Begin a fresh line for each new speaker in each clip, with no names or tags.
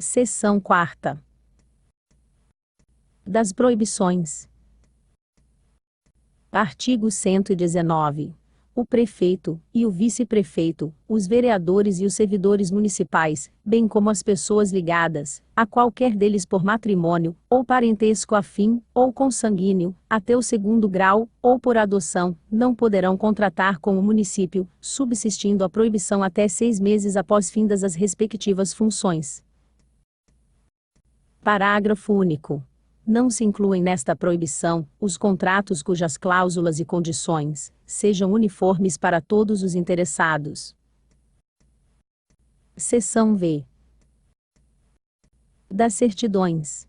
Seção 4ª. Das proibições. Artigo 119. O prefeito, e o vice-prefeito, os vereadores e os servidores municipais, bem como as pessoas ligadas, a qualquer deles por matrimônio, ou parentesco afim, ou consanguíneo, até o 2º grau, ou por adoção, não poderão contratar com o município, subsistindo a proibição até 6 meses após findas as respectivas funções. Parágrafo único. Não se incluem nesta proibição os contratos cujas cláusulas e condições sejam uniformes para todos os interessados. Seção V. Das certidões.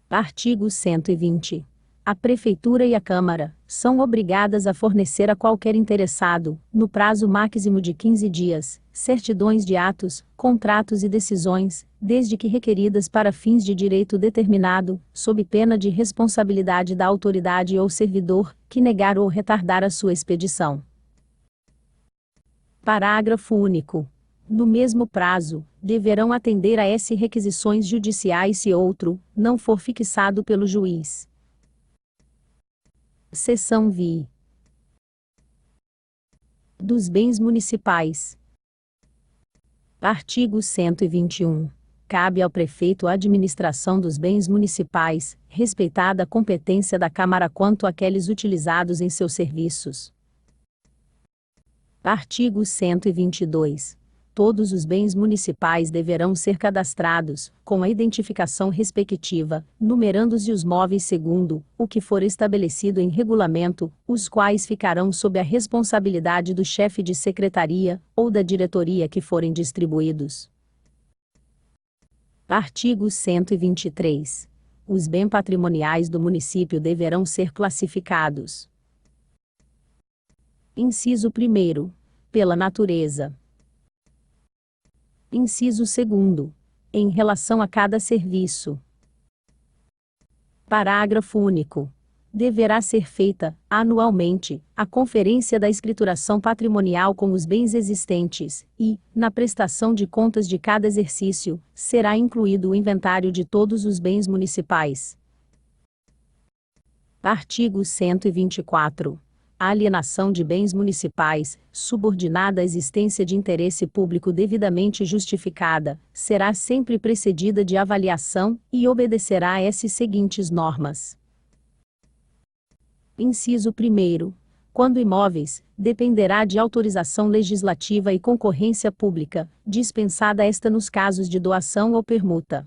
Artigo 120. A Prefeitura e a Câmara são obrigadas a fornecer a qualquer interessado, no prazo máximo de 15 dias, certidões de atos, contratos e decisões, desde que requeridas para fins de direito determinado, sob pena de responsabilidade da autoridade ou servidor, que negar ou retardar a sua expedição. Parágrafo único. No mesmo prazo, deverão atender a essas requisições judiciais se outro não for fixado pelo juiz. Seção VI. Dos bens municipais. Artigo 121. Cabe ao prefeito a administração dos bens municipais, respeitada a competência da Câmara quanto àqueles utilizados em seus serviços. Artigo 122. Todos os bens municipais deverão ser cadastrados, com a identificação respectiva, numerando-se os móveis segundo o que for estabelecido em regulamento, os quais ficarão sob a responsabilidade do chefe de secretaria, ou da diretoria que forem distribuídos. Artigo 123. Os bens patrimoniais do município deverão ser classificados. Inciso 1º. Pela natureza. Inciso 2º. Em relação a cada serviço. Parágrafo único. Deverá ser feita, anualmente, a conferência da escrituração patrimonial com os bens existentes, e, na prestação de contas de cada exercício, será incluído o inventário de todos os bens municipais. Artigo 124. A alienação de bens municipais, subordinada à existência de interesse público devidamente justificada, será sempre precedida de avaliação, e obedecerá a essas seguintes normas. Inciso 1º. Quando imóveis, dependerá de autorização legislativa e concorrência pública, dispensada esta nos casos de doação ou permuta.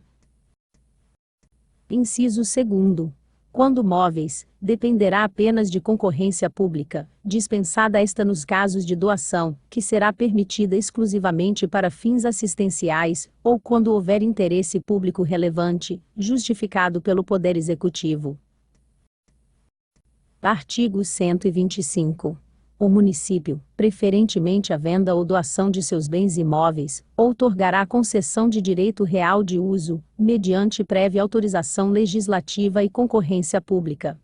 Inciso 2º. Quando móveis, dependerá apenas de concorrência pública, dispensada esta nos casos de doação, que será permitida exclusivamente para fins assistenciais, ou quando houver interesse público relevante, justificado pelo Poder Executivo. Artigo 125. O município, preferentemente a venda ou doação de seus bens imóveis, outorgará concessão de direito real de uso, mediante prévia autorização legislativa e concorrência pública.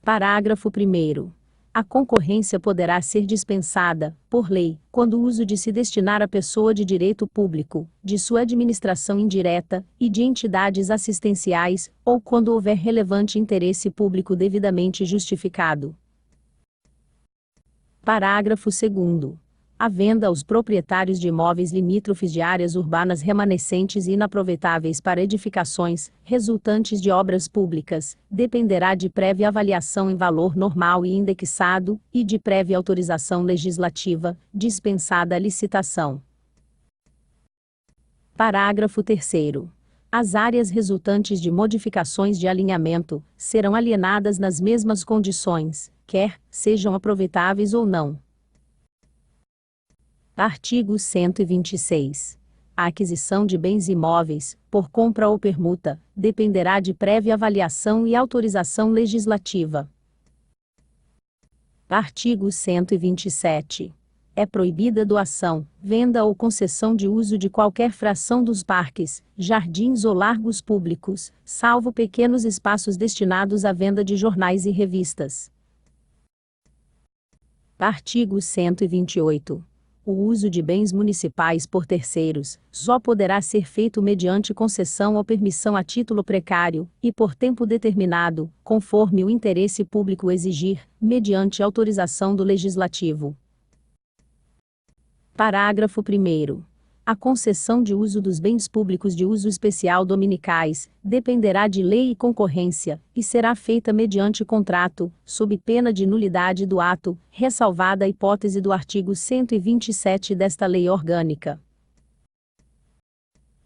Parágrafo 1º. A concorrência poderá ser dispensada, por lei, quando o uso de se destinar a pessoa de direito público, de sua administração indireta, e de entidades assistenciais, ou quando houver relevante interesse público devidamente justificado. Parágrafo 2º. A venda aos proprietários de imóveis limítrofes de áreas urbanas remanescentes e inaproveitáveis para edificações, resultantes de obras públicas, dependerá de prévia avaliação em valor normal e indexado, e de prévia autorização legislativa, dispensada a licitação. Parágrafo 3º. As áreas resultantes de modificações de alinhamento serão alienadas nas mesmas condições, quer sejam aproveitáveis ou não. Artigo 126. A aquisição de bens imóveis, por compra ou permuta, dependerá de prévia avaliação e autorização legislativa. Artigo 127. É proibida doação, venda ou concessão de uso de qualquer fração dos parques, jardins ou largos públicos, salvo pequenos espaços destinados à venda de jornais e revistas. Artigo 128. O uso de bens municipais por terceiros só poderá ser feito mediante concessão ou permissão a título precário e por tempo determinado, conforme o interesse público exigir, mediante autorização do Legislativo. Parágrafo 1º. A concessão de uso dos bens públicos de uso especial dominicais dependerá de lei e concorrência, e será feita mediante contrato, sob pena de nulidade do ato, ressalvada a hipótese do artigo 127 desta Lei Orgânica.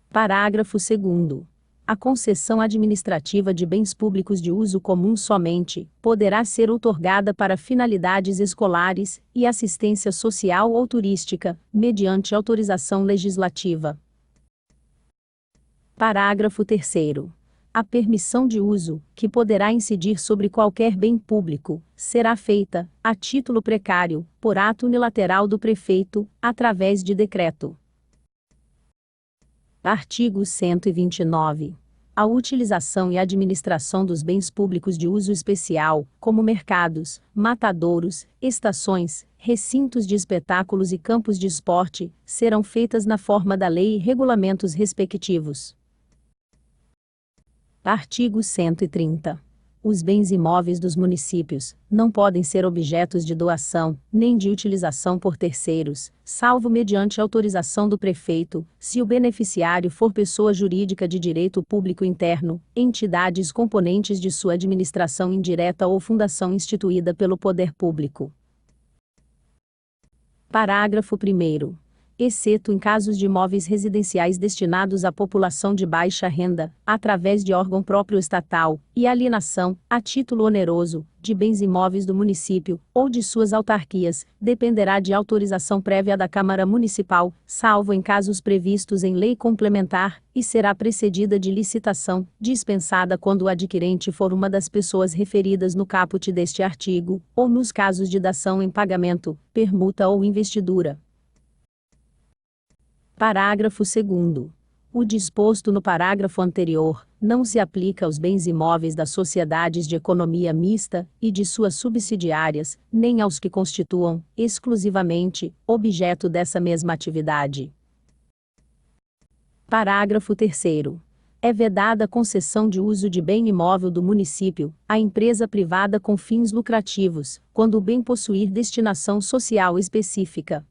Parágrafo 2º. A concessão administrativa de bens públicos de uso comum somente poderá ser outorgada para finalidades escolares e assistência social ou turística, mediante autorização legislativa. Parágrafo 3º. A permissão de uso, que poderá incidir sobre qualquer bem público, será feita, a título precário, por ato unilateral do prefeito, através de decreto. Artigo 129. A utilização e administração dos bens públicos de uso especial, como mercados, matadouros, estações, recintos de espetáculos e campos de esporte, serão feitas na forma da lei e regulamentos respectivos. Artigo 130. Os bens imóveis dos municípios não podem ser objetos de doação, nem de utilização por terceiros, salvo mediante autorização do prefeito, se o beneficiário for pessoa jurídica de direito público interno, entidades componentes de sua administração indireta ou fundação instituída pelo poder público. Parágrafo 1º. Exceto em casos de imóveis residenciais destinados à população de baixa renda, através de órgão próprio estatal, e alienação, a título oneroso, de bens imóveis do município, ou de suas autarquias, dependerá de autorização prévia da Câmara Municipal, salvo em casos previstos em lei complementar, e será precedida de licitação, dispensada quando o adquirente for uma das pessoas referidas no caput deste artigo, ou nos casos de dação em pagamento, permuta ou investidura. Parágrafo 2º. O disposto no parágrafo anterior não se aplica aos bens imóveis das sociedades de economia mista e de suas subsidiárias, nem aos que constituam, exclusivamente, objeto dessa mesma atividade. Parágrafo 3º. É vedada a concessão de uso de bem imóvel do município à empresa privada com fins lucrativos, quando o bem possuir destinação social específica.